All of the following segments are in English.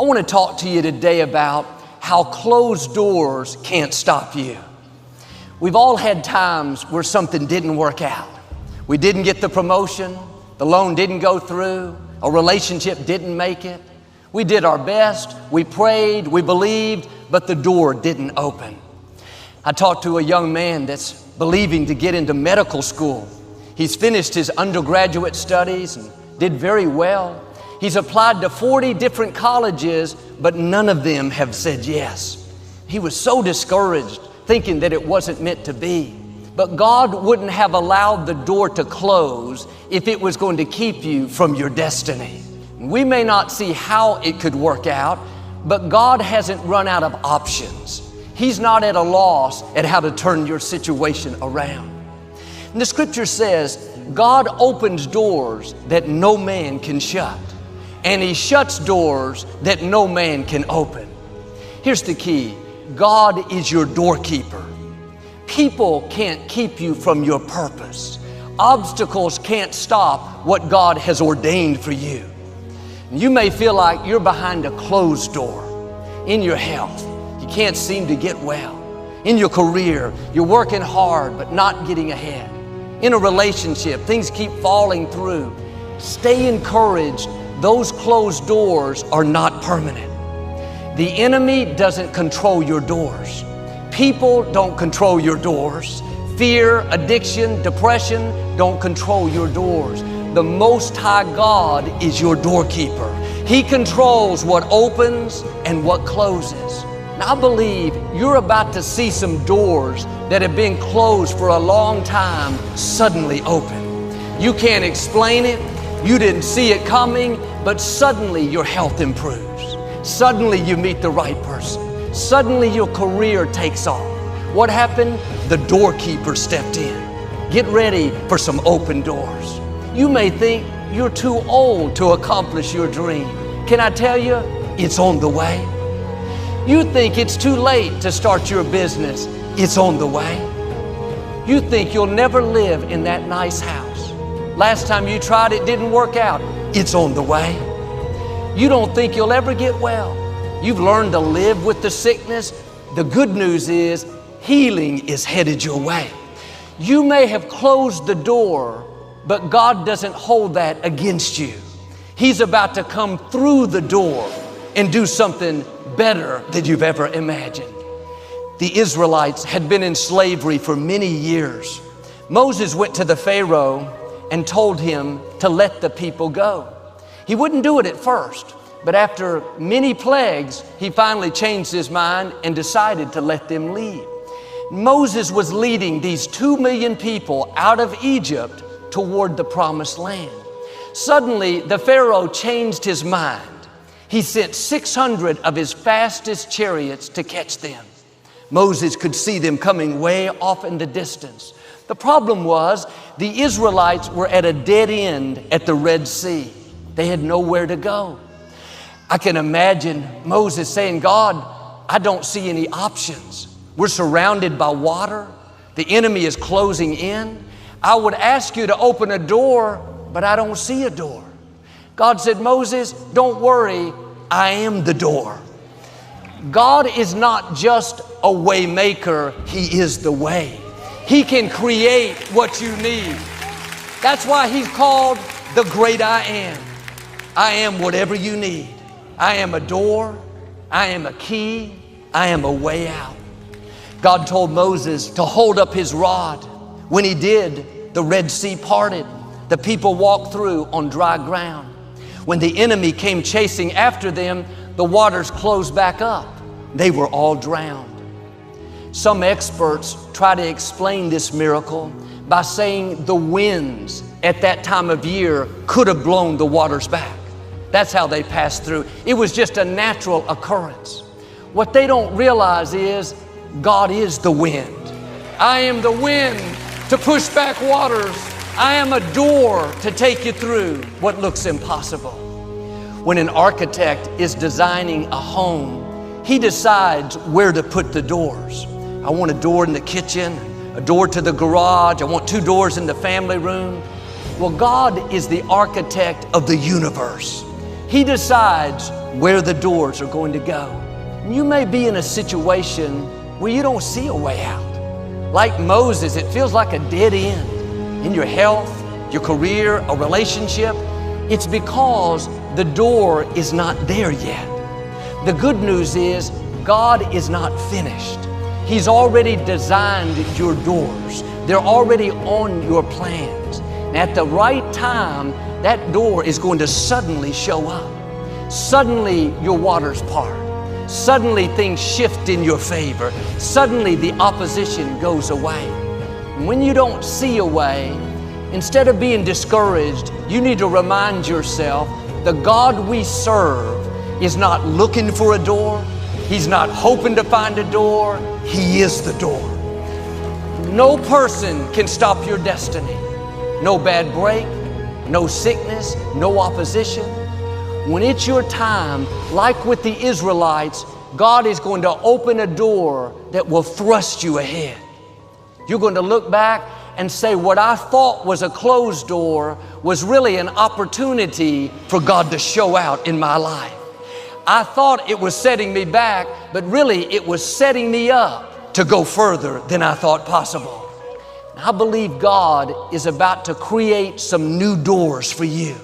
I want to talk to you today about how closed doors can't stop you. We've all had times where something didn't work out. We didn't get the promotion, the loan didn't go through, a relationship didn't make it. We did our best, we prayed, we believed, but the door didn't open. I talked to a young man that's believing to get into medical school. He's finished his undergraduate studies and did very well. He's applied to 40 different colleges, but none of them have said yes. He was so discouraged, thinking that it wasn't meant to be. But God wouldn't have allowed the door to close if it was going to keep you from your destiny. We may not see how it could work out, but God hasn't run out of options. He's not at a loss at how to turn your situation around. And the scripture says, God opens doors that no man can shut, and He shuts doors that no man can open. Here's the key. God is your doorkeeper. People can't keep you from your purpose. Obstacles can't stop what God has ordained for you. You may feel like you're behind a closed door in your health. You can't seem to get well. In your career, you're working hard but not getting ahead. In a relationship, things keep falling through. Stay encouraged. Those closed doors are not permanent. The enemy doesn't control your doors. People don't control your doors. Fear, addiction, depression don't control your doors. The Most High God is your doorkeeper. He controls what opens and what closes. And I believe you're about to see some doors that have been closed for a long time suddenly open. You can't explain it. You didn't see it coming, but suddenly your health improves. Suddenly you meet the right person. Suddenly your career takes off. What happened? The doorkeeper stepped in. Get ready for some open doors. You may think you're too old to accomplish your dream. Can I tell you, it's on the way. You think it's too late to start your business. It's on the way. You think you'll never live in that nice house. Last time you tried it didn't work out. It's on the way. You don't think you'll ever get well. You've learned to live with the sickness. The good news is healing is headed your way. You may have closed the door, but God doesn't hold that against you. He's about to come through the door and do something better than you've ever imagined. The Israelites had been in slavery for many years. Moses went to the Pharaoh and told him to let the people go. He wouldn't do it at first, but after many plagues, he finally changed his mind and decided to let them leave. Moses was leading these 2 million people out of Egypt toward the promised land. Suddenly, the Pharaoh changed his mind. He sent 600 of his fastest chariots to catch them. Moses could see them coming way off in the distance. The problem was the Israelites were at a dead end at the Red Sea. They had nowhere to go. I can imagine Moses saying, God, I don't see any options. We're surrounded by water. The enemy is closing in. I would ask you to open a door, but I don't see a door. God said, Moses, don't worry, I am the door. God is not just a way maker, He is the way. He can create what you need. That's why He's called the great I am. I am whatever you need. I am a door. I am a key. I am a way out. God told Moses to hold up his rod. When he did, the Red Sea parted. The people walked through on dry ground. When the enemy came chasing after them, the waters closed back up. They were all drowned. Some experts try to explain this miracle by saying the winds at that time of year could have blown the waters back. That's how they passed through. It was just a natural occurrence. What they don't realize is God is the wind. I am the wind to push back waters. I am a door to take you through what looks impossible. When an architect is designing a home, he decides where to put the doors. I want a door in the kitchen, a door to the garage. I want 2 doors in the family room. Well, God is the architect of the universe. He decides where the doors are going to go. And you may be in a situation where you don't see a way out. Like Moses, it feels like a dead end in your health, your career, a relationship. It's because the door is not there yet. The good news is God is not finished. He's already designed your doors. They're already on your plans. And at the right time, that door is going to suddenly show up. Suddenly your waters part. Suddenly things shift in your favor. Suddenly the opposition goes away. And when you don't see a way, instead of being discouraged, you need to remind yourself the God we serve is not looking for a door. He's not hoping to find a door. He is the door. No person can stop your destiny. No bad break, no sickness, no opposition. When it's your time, like with the Israelites, God is going to open a door that will thrust you ahead. You're going to look back and say, what I thought was a closed door was really an opportunity for God to show out in my life. I thought it was setting me back, but really it was setting me up to go further than I thought possible. I believe God is about to create some new doors for you.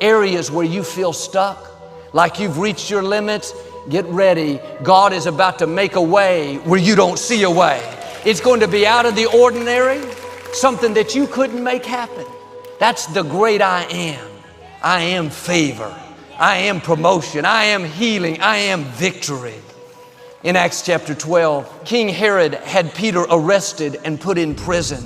Areas where you feel stuck, like you've reached your limits, get ready. God is about to make a way where you don't see a way. It's going to be out of the ordinary, something that you couldn't make happen. That's the great I am. I am favor. I am promotion. I am healing. I am victory. In Acts chapter 12, King Herod had Peter arrested and put in prison.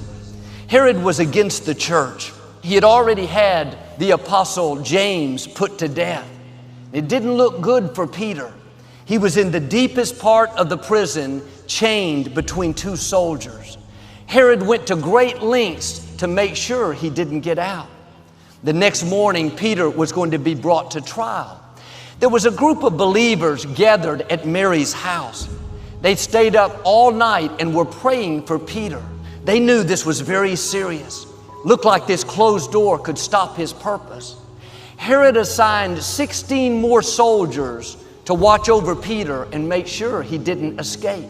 Herod was against the church. He had already had the apostle James put to death. It didn't look good for Peter. He was in the deepest part of the prison, chained between two soldiers. Herod went to great lengths to make sure he didn't get out. The next morning, Peter was going to be brought to trial. There was a group of believers gathered at Mary's house. They stayed up all night and were praying for Peter. They knew this was very serious. Looked like this closed door could stop his purpose. Herod assigned 16 more soldiers to watch over Peter and make sure he didn't escape.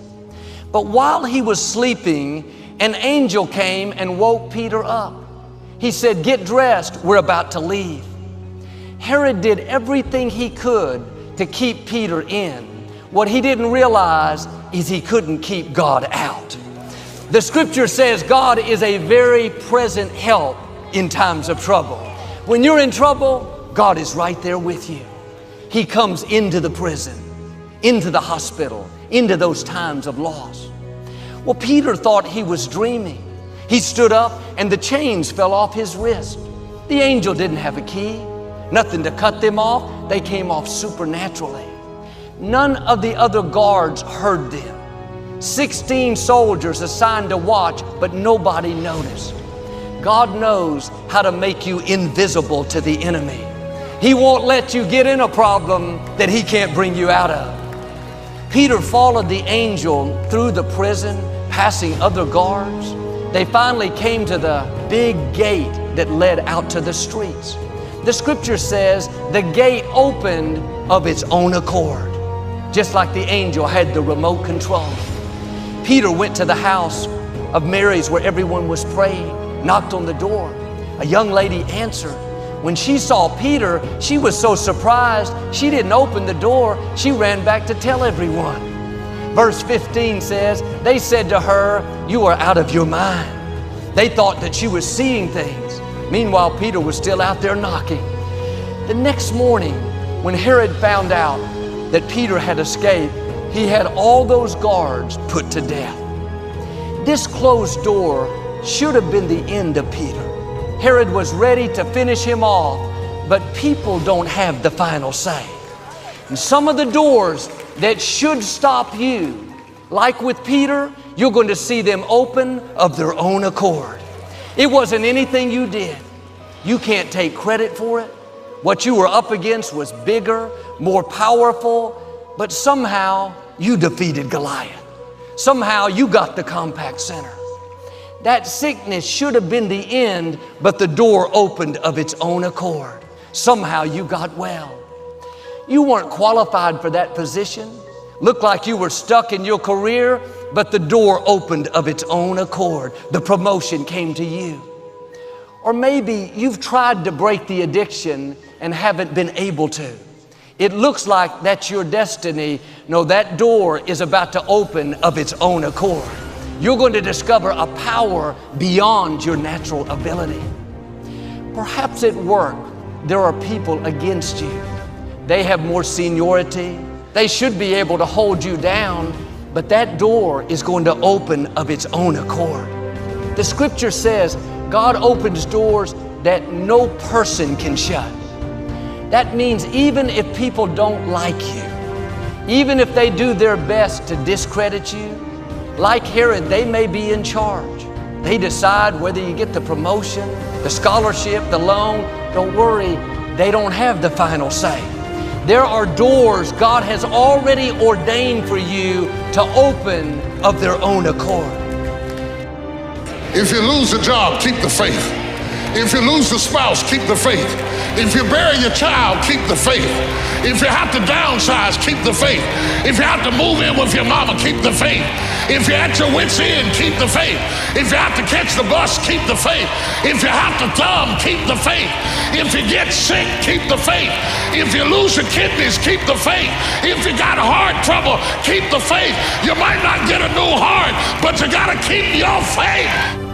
But while he was sleeping, an angel came and woke Peter up. He said, "Get dressed, we're about to leave." Herod did everything he could to keep Peter in. What he didn't realize is he couldn't keep God out. The scripture says God is a very present help in times of trouble. When you're in trouble, God is right there with you. He comes into the prison, into the hospital, into those times of loss. Well, Peter thought he was dreaming. He stood up and the chains fell off his wrist. The angel didn't have a key, nothing to cut them off. They came off supernaturally. None of the other guards heard them. 16 soldiers assigned to watch, but nobody noticed. God knows how to make you invisible to the enemy. He won't let you get in a problem that he can't bring you out of. Peter followed the angel through the prison, passing other guards. They finally came to the big gate that led out to the streets. The scripture says the gate opened of its own accord, just like the angel had the remote control. Peter went to the house of Mary's where everyone was praying, knocked on the door. A young lady answered. When she saw Peter, she was so surprised, she didn't open the door. She ran back to tell everyone. Verse 15 says, they said to her, "You are out of your mind." They thought that she was seeing things. Meanwhile, Peter was still out there knocking. The next morning, when Herod found out that Peter had escaped, he had all those guards put to death. This closed door should have been the end of Peter. Herod was ready to finish him off, but people don't have the final say. And some of the doors that should stop you, like with Peter, you're going to see them open of their own accord. It wasn't anything you did. You can't take credit for it. What you were up against was bigger, more powerful, but somehow you defeated Goliath. Somehow you got the compact center. That sickness should have been the end, but the door opened of its own accord. Somehow you got well. You weren't qualified for that position. Looked like you were stuck in your career, but the door opened of its own accord. The promotion came to you. Or maybe you've tried to break the addiction and haven't been able to. It looks like that's your destiny. No, that door is about to open of its own accord. You're going to discover a power beyond your natural ability. Perhaps at work, there are people against you. They have more seniority. They should be able to hold you down, but that door is going to open of its own accord. The scripture says God opens doors that no person can shut. That means even if people don't like you, even if they do their best to discredit you, like Herod, they may be in charge. They decide whether you get the promotion, the scholarship, the loan. Don't worry, they don't have the final say. There are doors God has already ordained for you to open of their own accord. If you lose a job, keep the faith. If you lose a spouse, keep the faith. If you bury your child, keep the faith. If you have to downsize, keep the faith. If you have to move in with your mama, keep the faith. If you're at your wit's end, keep the faith. If you have to catch the bus, keep the faith. If you have to thumb, keep the faith. If you get sick, keep the faith. If you lose your kidneys, keep the faith. If you got heart trouble, keep the faith. You might not get a new heart, but you got to keep your faith.